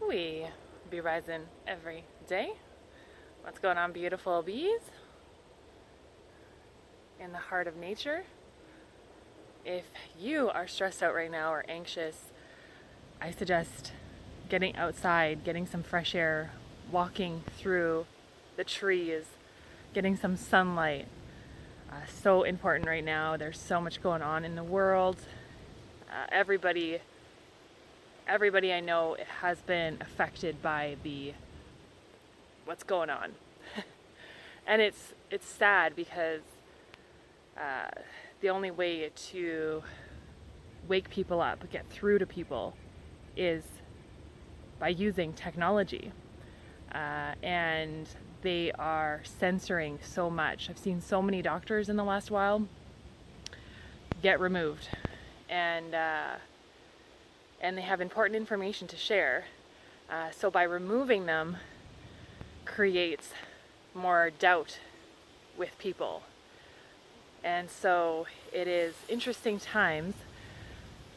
we be rising every day. What's going on, beautiful bees? In the heart of nature. If you are stressed out right now or anxious, I suggest getting outside, getting some fresh air, walking through the trees, getting some sunlight. So important right now. There's so much going on in the world. Everybody I know has been affected by what's going on. And it's sad because the only way to wake people up, get through to people, is by using technology. And they are censoring so much. I've seen so many doctors in the last while get removed. And they have important information to share. So by removing them creates more doubt with people. And so it is interesting times,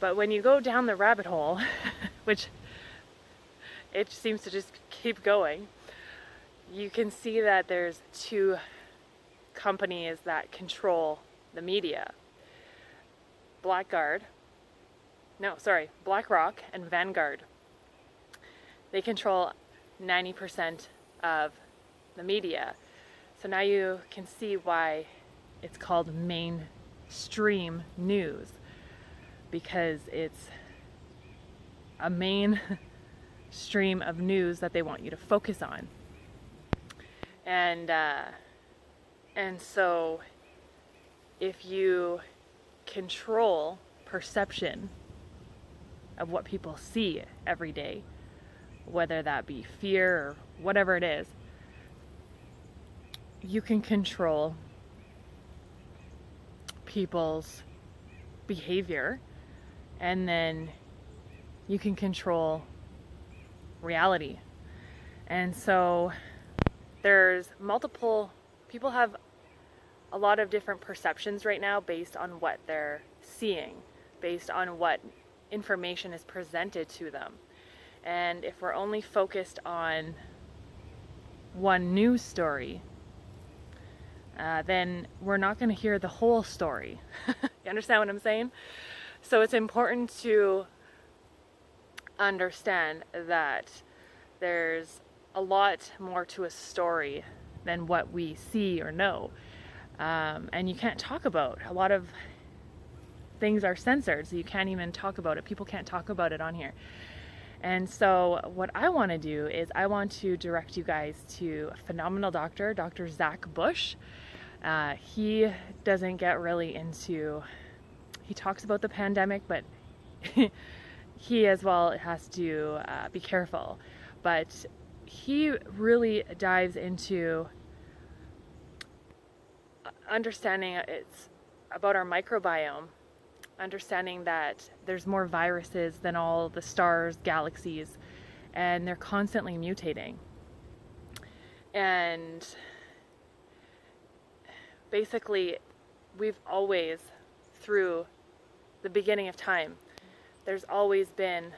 but when you go down the rabbit hole, which it seems to just keep going, you can see that there's two companies that control the media. BlackRock and Vanguard. They control 90% of the media. So now you can see why it's called mainstream news, because it's a main stream of news that they want you to focus on. And so if you control perception of what people see every day, whether that be fear or whatever it is, you can control people's behavior, and then you can control reality. And so there's people have a lot of different perceptions right now based on what they're seeing, based on what information is presented to them. And if we're only focused on one news story, then we're not going to hear the whole story. You understand what I'm saying? So it's important to understand that there's a lot more to a story than what we see or know. And you can't talk about. A lot of things are censored, so you can't even talk about it. People can't talk about it on here. And so what I want to do is I want to direct you guys to a phenomenal doctor, Dr. Zach Bush. He doesn't get really into, he talks about the pandemic, but he as well has to be careful. But he really dives into understanding it's about our microbiome, understanding that there's more viruses than all the stars, galaxies, and they're constantly mutating. And basically, we've always, through the beginning of time, there's always been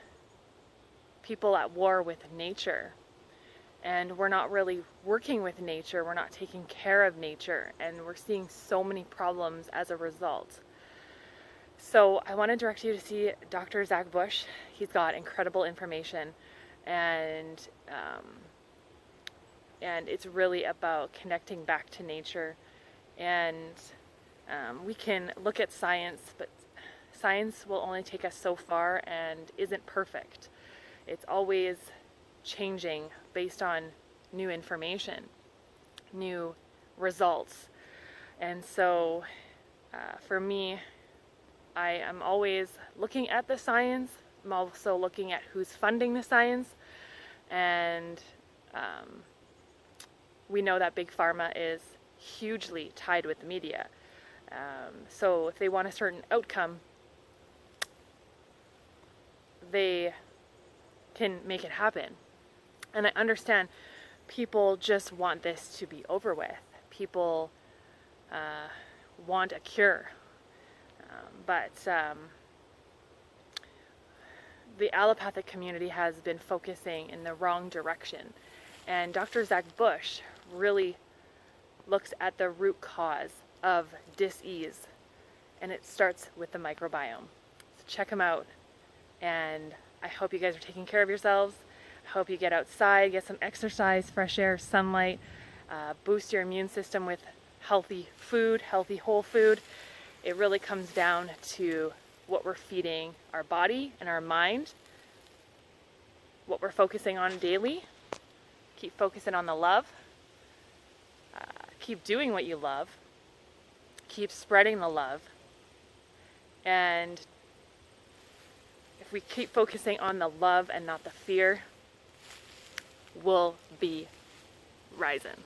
people at war with nature. And we're not really working with nature, we're not taking care of nature, and we're seeing so many problems as a result. So I want to direct you to see Dr. Zach Bush. He's got incredible information, and it's really about connecting back to nature. And we can look at science, but science will only take us so far and isn't perfect. It's always changing based on new information, new results. And so for me, I am always looking at the science. I'm also looking at who's funding the science. And we know that Big Pharma is hugely tied with the media. So if they want a certain outcome, they can make it happen. And I understand people just want this to be over with. People want a cure. But the allopathic community has been focusing in the wrong direction. And Dr. Zach Bush really looks at the root cause of dis-ease, and it starts with the microbiome. So check him out, and I hope you guys are taking care of yourselves. I hope you get outside, get some exercise, fresh air, sunlight, boost your immune system with healthy food, healthy whole food. It really comes down to what we're feeding our body and our mind, what we're focusing on daily. Keep focusing on the love. Keep doing what you love. Keep spreading the love. And if we keep focusing on the love and not the fear, we'll be rising.